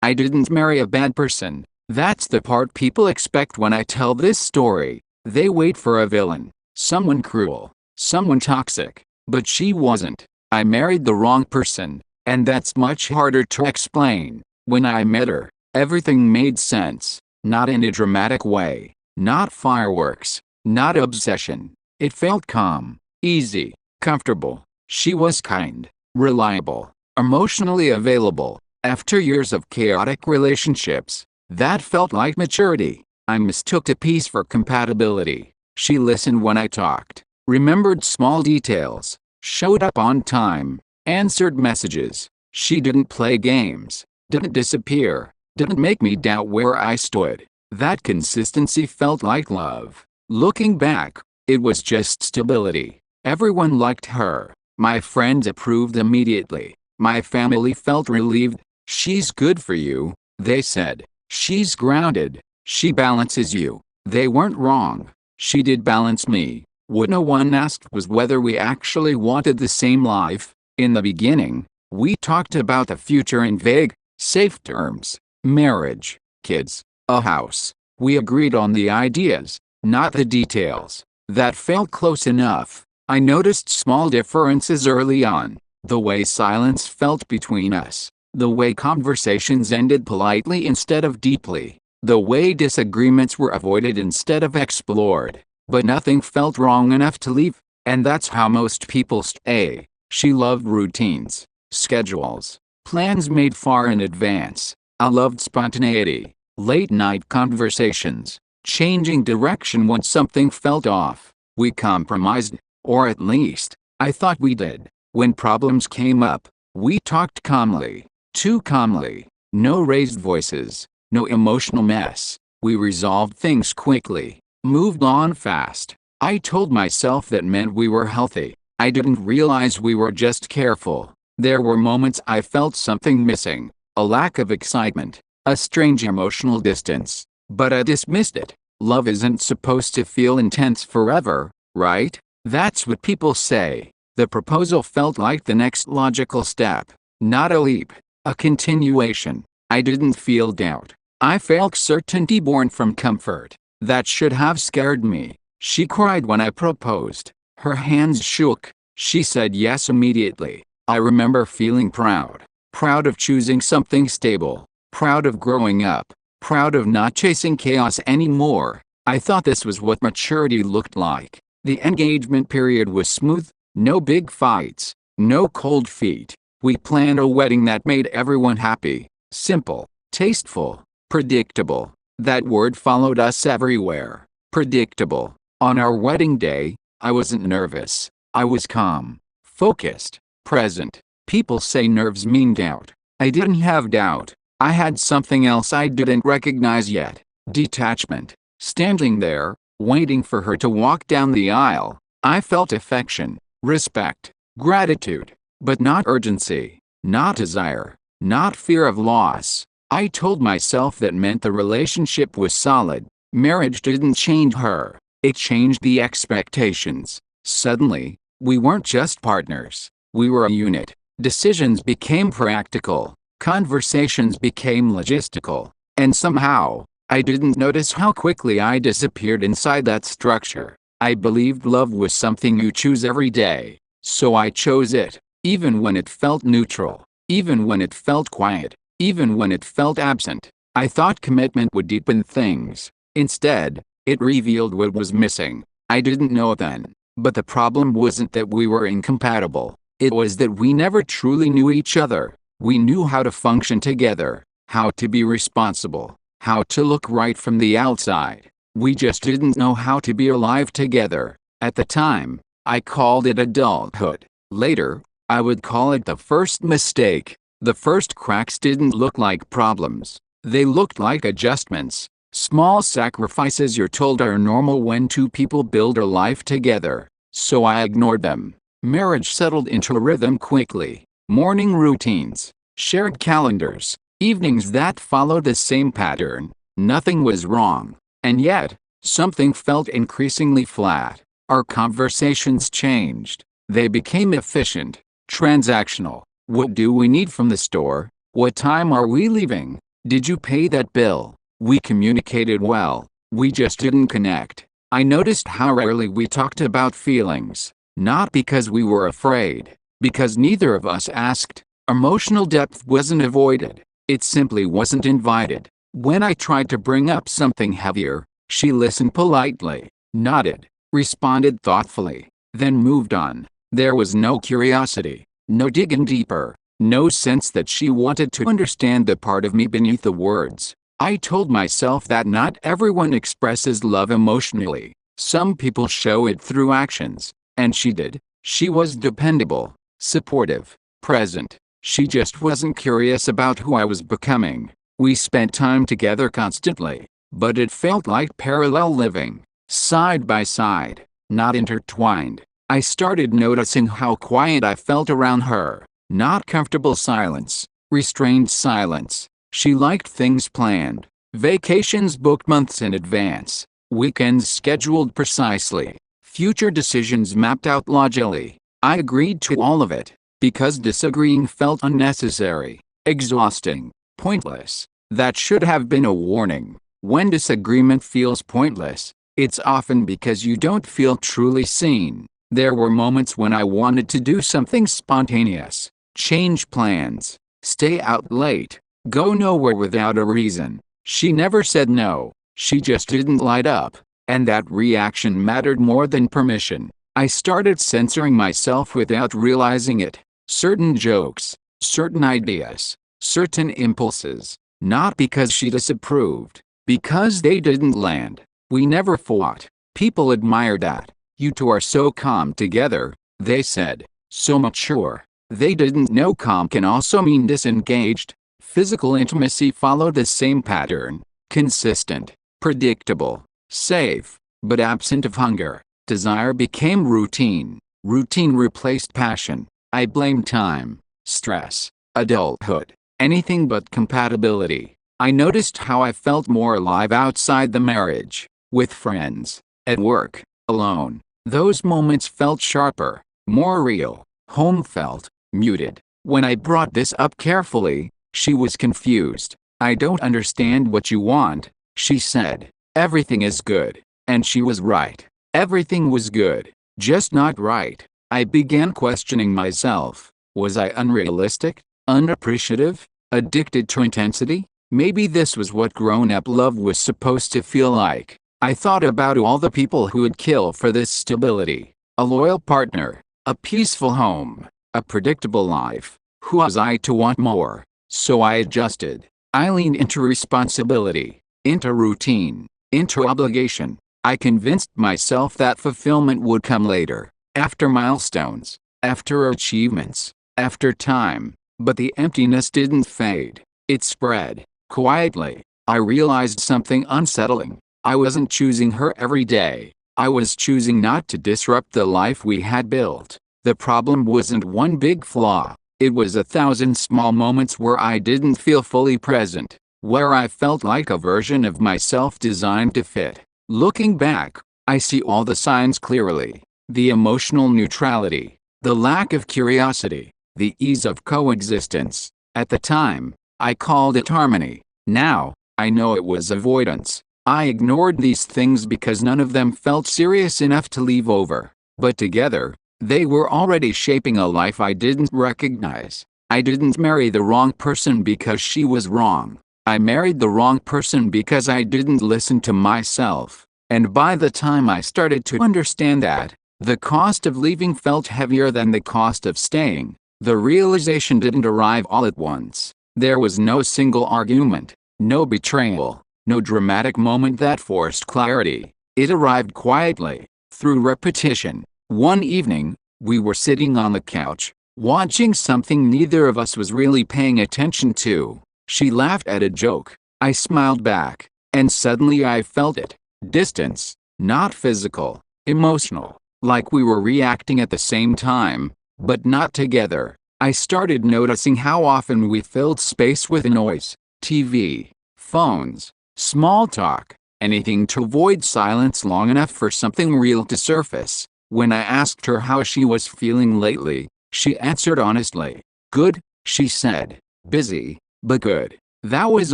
I didn't marry a bad person. That's the part people expect when I tell this story. They wait for a villain, someone cruel, someone toxic. But she wasn't. I married the wrong person, and that's much harder to explain. When I met her, everything made sense. Not in a dramatic way, not fireworks, not obsession. It felt calm, easy, comfortable. She was kind, reliable, emotionally available. After years of chaotic relationships, that felt like maturity. I mistook the peace for compatibility. She listened when I talked, remembered small details, showed up on time, answered messages. She didn't play games, didn't disappear, didn't make me doubt where I stood. That consistency felt like love. Looking back, it was just stability. Everyone liked her. My friends approved immediately. My family felt relieved. She's good for you, they said. She's grounded. She balances you. They weren't wrong. She did balance me. What no one asked was whether we actually wanted the same life. In the beginning, we talked about the future in vague, safe terms. Marriage, kids, a house. We agreed on the ideas, not the details. That felt close enough. I noticed small differences early on. The way silence felt between us. The way conversations ended politely instead of deeply. The way disagreements were avoided instead of explored. But nothing felt wrong enough to leave, and that's how most people stay. She loved routines, schedules, plans made far in advance. I loved spontaneity, late-night conversations, changing direction when something felt off. We compromised, or at least, I thought we did. When problems came up, we talked calmly, too calmly. No raised voices, no emotional mess. We resolved things quickly, moved on fast. I told myself that meant we were healthy. I didn't realize we were just careful. There were moments I felt something missing, a lack of excitement, a strange emotional distance. But I dismissed it. Love isn't supposed to feel intense forever, right? That's what people say. The proposal felt like the next logical step, not a leap, a continuation. I didn't feel doubt. I felt certainty born from comfort. That should have scared me. She cried when I proposed. Her hands shook. She said yes immediately. I remember feeling proud. Proud of choosing something stable. Proud of growing up. Proud of not chasing chaos anymore. I thought this was what maturity looked like. The engagement period was smooth. No big fights. No cold feet. We planned a wedding that made everyone happy. Simple. Tasteful. Predictable. That word followed us everywhere. Predictable. On our wedding day, I wasn't nervous. I was calm, focused, present. People say nerves mean doubt. I didn't have doubt. I had something else I didn't recognize yet. Detachment. Standing there, waiting for her to walk down the aisle, I felt affection, respect, gratitude, but not urgency, not desire, not fear of loss. I told myself that meant the relationship was solid. Marriage didn't change her. It changed the expectations. Suddenly, we weren't just partners. We were a unit. Decisions became practical. Conversations became logistical. And somehow, I didn't notice how quickly I disappeared inside that structure. I believed love was something you choose every day. So I chose it, even when it felt neutral, even when it felt quiet, even when it felt absent. I thought commitment would deepen things. Instead, it revealed what was missing. I didn't know then. But the problem wasn't that we were incompatible. It was that we never truly knew each other. We knew how to function together, how to be responsible, how to look right from the outside. We just didn't know how to be alive together. At the time, I called it adulthood. Later, I would call it the first mistake. The first cracks didn't look like problems. They looked like adjustments. Small sacrifices you're told are normal when two people build a life together. So I ignored them. Marriage settled into rhythm quickly. Morning routines, shared calendars, evenings that followed the same pattern. Nothing was wrong. And yet, something felt increasingly flat. Our conversations changed. They became efficient, transactional. What do we need from the store? What time are we leaving? Did you pay that bill? We communicated well. We just didn't connect. I noticed how rarely we talked about feelings. Not because we were afraid, because neither of us asked. Emotional depth wasn't avoided. It simply wasn't invited. When I tried to bring up something heavier, she listened politely, nodded, responded thoughtfully, then moved on. There was no curiosity, no digging deeper, no sense that she wanted to understand the part of me beneath the words. I told myself that not everyone expresses love emotionally. Some people show it through actions, and she did. She was dependable, supportive, present. She just wasn't curious about who I was becoming. We spent time together constantly, but it felt like parallel living, side by side, not intertwined. I started noticing how quiet I felt around her. Not comfortable silence, restrained silence. She liked things planned, vacations booked months in advance, weekends scheduled precisely, future decisions mapped out logically. I agreed to all of it, because disagreeing felt unnecessary, exhausting, pointless. That should have been a warning. When disagreement feels pointless, it's often because you don't feel truly seen. There were moments when I wanted to do something spontaneous, change plans, stay out late, go nowhere without a reason. She never said no, she just didn't light up, and that reaction mattered more than permission. I started censoring myself without realizing it. Certain jokes, certain ideas, certain impulses, not because she disapproved, because they didn't land. We never fought. People admired that. You two are so calm together, they said. So mature. They didn't know calm can also mean disengaged. Physical intimacy followed the same pattern. Consistent, predictable, safe, but absent of hunger. Desire became routine. Routine replaced passion. I blamed time, stress, adulthood, anything but compatibility. I noticed how I felt more alive outside the marriage, with friends, at work, alone. Those moments felt sharper, more real. Home felt muted. When I brought this up carefully, she was confused. I don't understand what you want, she said. Everything is good. And she was right. Everything was good, just not right. I began questioning myself. Was I unrealistic, unappreciative, addicted to intensity? Maybe this was what grown-up love was supposed to feel like. I thought about all the people who would kill for this stability. A loyal partner, a peaceful home, a predictable life. Who was I to want more? So I adjusted. I leaned into responsibility, into routine, into obligation. I convinced myself that fulfillment would come later, after milestones, after achievements, after time. But the emptiness didn't fade. It spread, quietly. I realized something unsettling. I wasn't choosing her every day. I was choosing not to disrupt the life we had built. The problem wasn't one big flaw. It was 1,000 small moments where I didn't feel fully present, where I felt like a version of myself designed to fit. Looking back, I see all the signs clearly. The emotional neutrality, the lack of curiosity, the ease of coexistence. At the time, I called it harmony. Now, I know it was avoidance. I ignored these things because none of them felt serious enough to leave over. But together, they were already shaping a life I didn't recognize. I didn't marry the wrong person because she was wrong. I married the wrong person because I didn't listen to myself. And by the time I started to understand that, the cost of leaving felt heavier than the cost of staying. The realization didn't arrive all at once. There was no single argument, no betrayal, no dramatic moment that forced clarity. It arrived quietly, through repetition. One evening, we were sitting on the couch, watching something neither of us was really paying attention to. She laughed at a joke. I smiled back, and suddenly I felt it. Distance, not physical, emotional, like we were reacting at the same time, but not together. I started noticing how often we filled space with noise, TV, phones, small talk, anything to avoid silence long enough for something real to surface. When I asked her how she was feeling lately, she answered honestly. Good, she said. Busy, but good. That was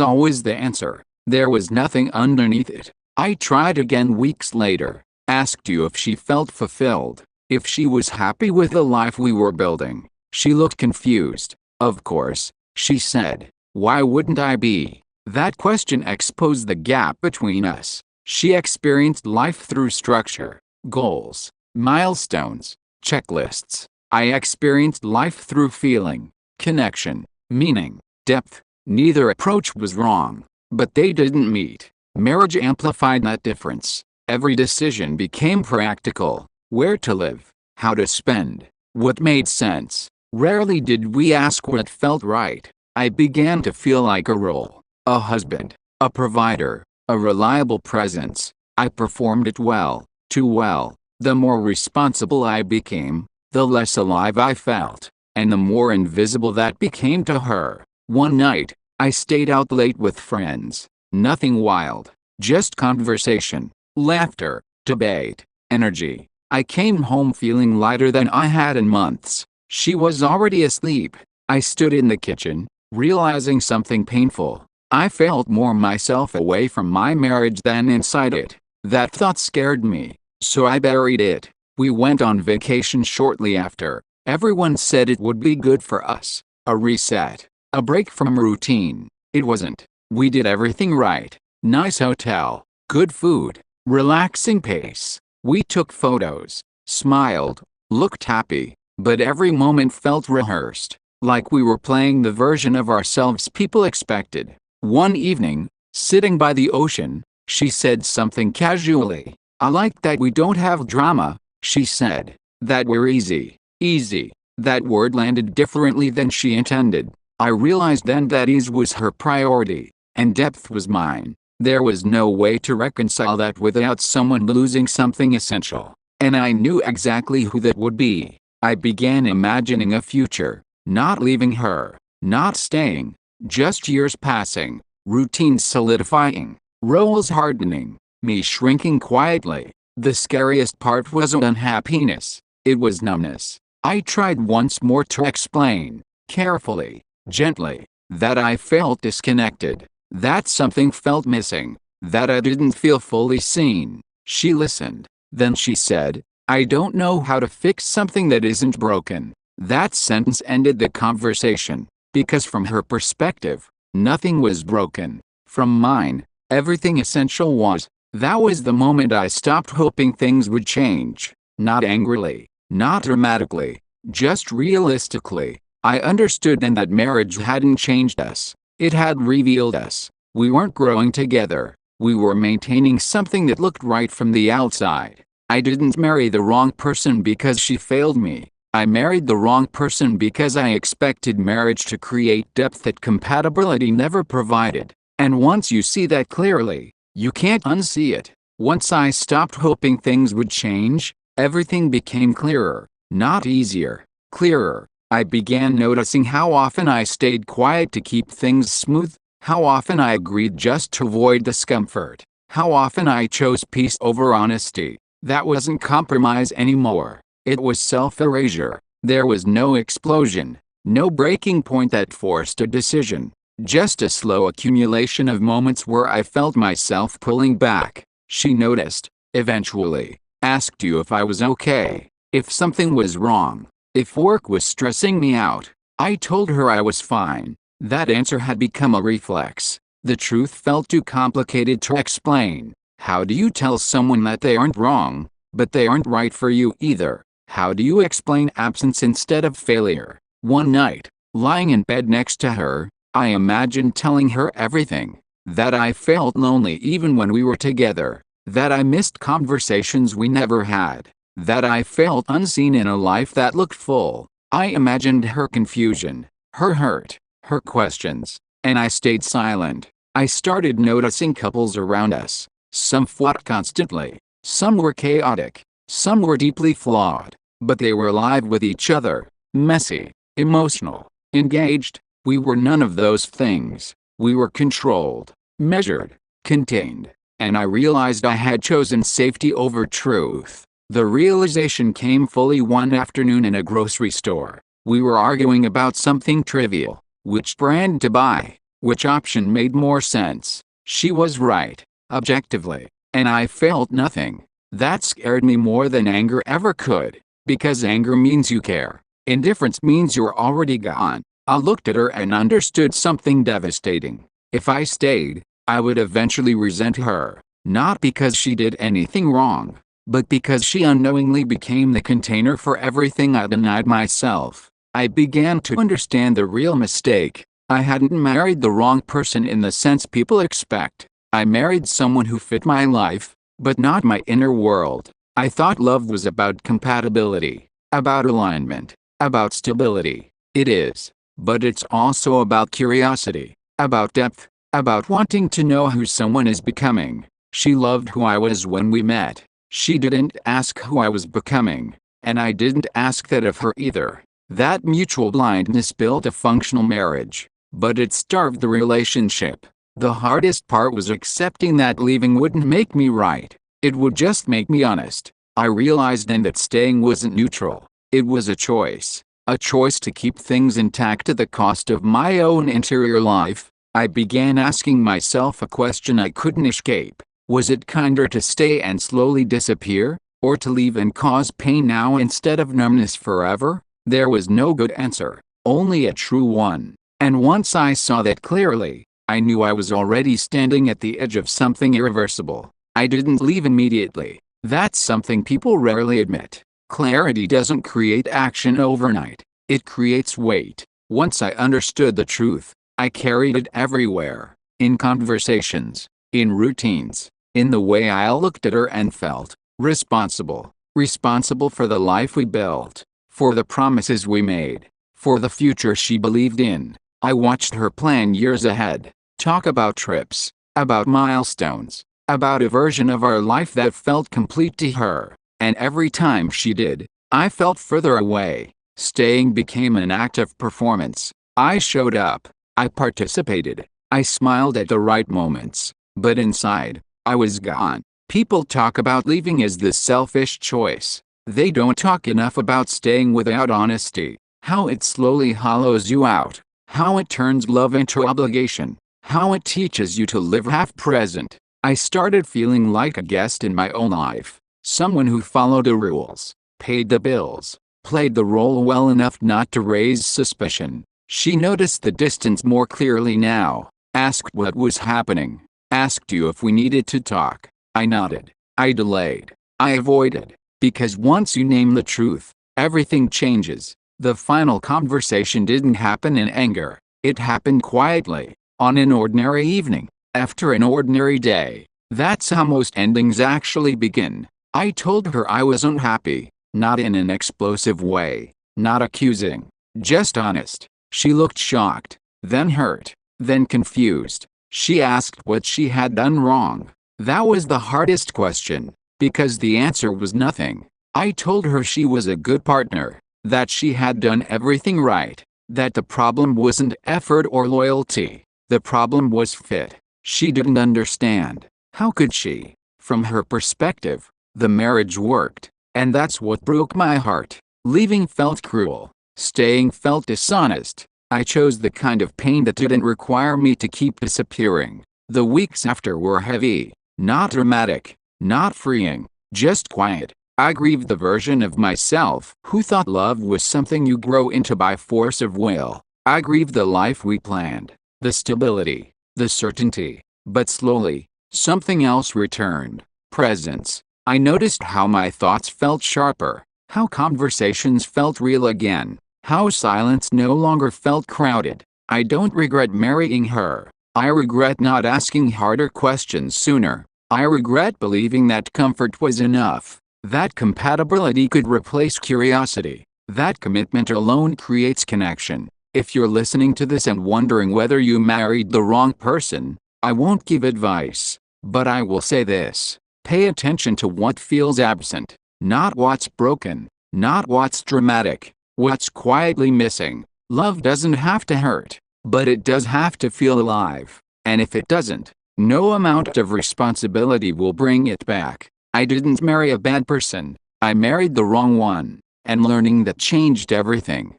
always the answer. There was nothing underneath it. I tried again weeks later. Asked you if she felt fulfilled, if she was happy with the life we were building. She looked confused. Of course, she said. Why wouldn't I be? That question exposed the gap between us. She experienced life through structure, goals, milestones, checklists. I experienced life through feeling, connection, meaning, depth. Neither approach was wrong, but they didn't meet. Marriage amplified that difference. Every decision became practical. Where to live, how to spend, what made sense. Rarely did we ask what felt right. I began to feel like a role, a husband, a provider, a reliable presence. I performed it well, too well. The more responsible I became, the less alive I felt, and the more invisible that became to her. One night, I stayed out late with friends. Nothing wild, just conversation, laughter, debate, energy. I came home feeling lighter than I had in months. She was already asleep. I stood in the kitchen, realizing something painful. I felt more myself away from my marriage than inside it. That thought scared me, so I buried it. We went on vacation shortly after. Everyone said it would be good for us. A reset, a break from routine. It wasn't. We did everything right. Nice hotel, good food, relaxing pace. We took photos, smiled, looked happy, but every moment felt rehearsed, like we were playing the version of ourselves people expected. One evening, sitting by the ocean, she said something casually. I like that we don't have drama, she said. That we're easy. Easy. That word landed differently than she intended. I realized then that ease was her priority, and depth was mine. There was no way to reconcile that without someone losing something essential, and I knew exactly who that would be. I began imagining a future, not leaving her, not staying, just years passing, routines solidifying, roles hardening, me shrinking quietly. The scariest part wasn't unhappiness, it was numbness. I tried once more to explain, carefully, gently, that I felt disconnected. That something felt missing, that I didn't feel fully seen. She listened. Then she said, I don't know how to fix something that isn't broken. That sentence ended the conversation, because from her perspective, nothing was broken. From mine, everything essential was. That was the moment I stopped hoping things would change. Not angrily, not dramatically, just realistically. I understood then that marriage hadn't changed us. It had revealed us. We weren't growing together. We were maintaining something that looked right from the outside. I didn't marry the wrong person because she failed me. I married the wrong person because I expected marriage to create depth that compatibility never provided. And once you see that clearly, you can't unsee it. Once I stopped hoping things would change, everything became clearer. Not easier, clearer. I began noticing how often I stayed quiet to keep things smooth, how often I agreed just to avoid discomfort, how often I chose peace over honesty. That wasn't compromise anymore. It was self-erasure. There was no explosion, no breaking point that forced a decision, just a slow accumulation of moments where I felt myself pulling back. She noticed, eventually, asked you if I was okay, if something was wrong. If work was stressing me out. I told her I was fine. That answer had become a reflex. The truth felt too complicated to explain. How do you tell someone that they aren't wrong, but they aren't right for you either? How do you explain absence instead of failure? One night, lying in bed next to her, I imagined telling her everything. That I felt lonely even when we were together. That I missed conversations we never had. That I felt unseen in a life that looked full. I imagined her confusion, her hurt, her questions, and I stayed silent. I started noticing couples around us. Some fought constantly, some were chaotic, some were deeply flawed, but they were alive with each other, messy, emotional, engaged. We were none of those things. We were controlled, measured, contained, and I realized I had chosen safety over truth. The realization came fully one afternoon in a grocery store. We were arguing about something trivial, which brand to buy. Which option made more sense? She was right, objectively, and I felt nothing. That scared me more than anger ever could, because anger means you care. Indifference means you're already gone. I looked at her and understood something devastating. If I stayed, I would eventually resent her, not because she did anything wrong, but because she unknowingly became the container for everything I denied myself. I began to understand the real mistake. I hadn't married the wrong person in the sense people expect. I married someone who fit my life, but not my inner world. I thought love was about compatibility, about alignment, about stability. It is, but it's also about curiosity, about depth, about wanting to know who someone is becoming. She loved who I was when we met. She didn't ask who I was becoming, and I didn't ask that of her either. That mutual blindness built a functional marriage, but it starved the relationship. The hardest part was accepting that leaving wouldn't make me right. It would just make me honest. I realized then that staying wasn't neutral. It was a choice to keep things intact at the cost of my own interior life. I began asking myself a question I couldn't escape. Was it kinder to stay and slowly disappear, or to leave and cause pain now instead of numbness forever? There was no good answer, only a true one. And once I saw that clearly, I knew I was already standing at the edge of something irreversible. I didn't leave immediately. That's something people rarely admit. Clarity doesn't create action overnight. It creates weight. Once I understood the truth, I carried it everywhere. In conversations, in routines, in the way I looked at her and felt. Responsible for the life we built, for the promises we made, for the future she believed in. I watched her plan years ahead, talk about trips, about milestones, about a version of our life that felt complete to her. And every time she did, I felt further away. Staying became an act of performance. I showed up, I participated, I smiled at the right moments, but inside, I was gone. People talk about leaving as this selfish choice. They don't talk enough about staying without honesty, how it slowly hollows you out, how it turns love into obligation, how it teaches you to live half-present. I started feeling like a guest in my own life, someone who followed the rules, paid the bills, played the role well enough not to raise suspicion. She noticed the distance more clearly now, asked what was happening, asked you if we needed to talk. I nodded. I delayed. I avoided. Because once you name the truth, everything changes. The final conversation didn't happen in anger. It happened quietly, on an ordinary evening, after an ordinary day. That's how most endings actually begin. I told her I was unhappy, not in an explosive way, not accusing, just honest. She looked shocked, then hurt, then confused. She asked what she had done wrong. That was the hardest question, because the answer was nothing. I told her she was a good partner, that she had done everything right, that the problem wasn't effort or loyalty. The problem was fit. She didn't understand. How could she? From her perspective, the marriage worked, and that's what broke my heart. Leaving felt cruel. Staying felt dishonest. I chose the kind of pain that didn't require me to keep disappearing. The weeks after were heavy. Not dramatic, not freeing, just quiet. I grieved the version of myself who thought love was something you grow into by force of will. I grieved the life we planned, the stability, the certainty. But slowly, something else returned. Presence. I noticed how my thoughts felt sharper, how conversations felt real again, how silence no longer felt crowded. I don't regret marrying her. I regret not asking harder questions sooner. I regret believing that comfort was enough, that compatibility could replace curiosity, that commitment alone creates connection. If you're listening to this and wondering whether you married the wrong person, I won't give advice, but I will say this. Pay attention to what feels absent, not what's broken, not what's dramatic, what's quietly missing. Love doesn't have to hurt, but it does have to feel alive. And if it doesn't, no amount of responsibility will bring it back. I didn't marry a bad person. I married the wrong one. And learning that changed everything.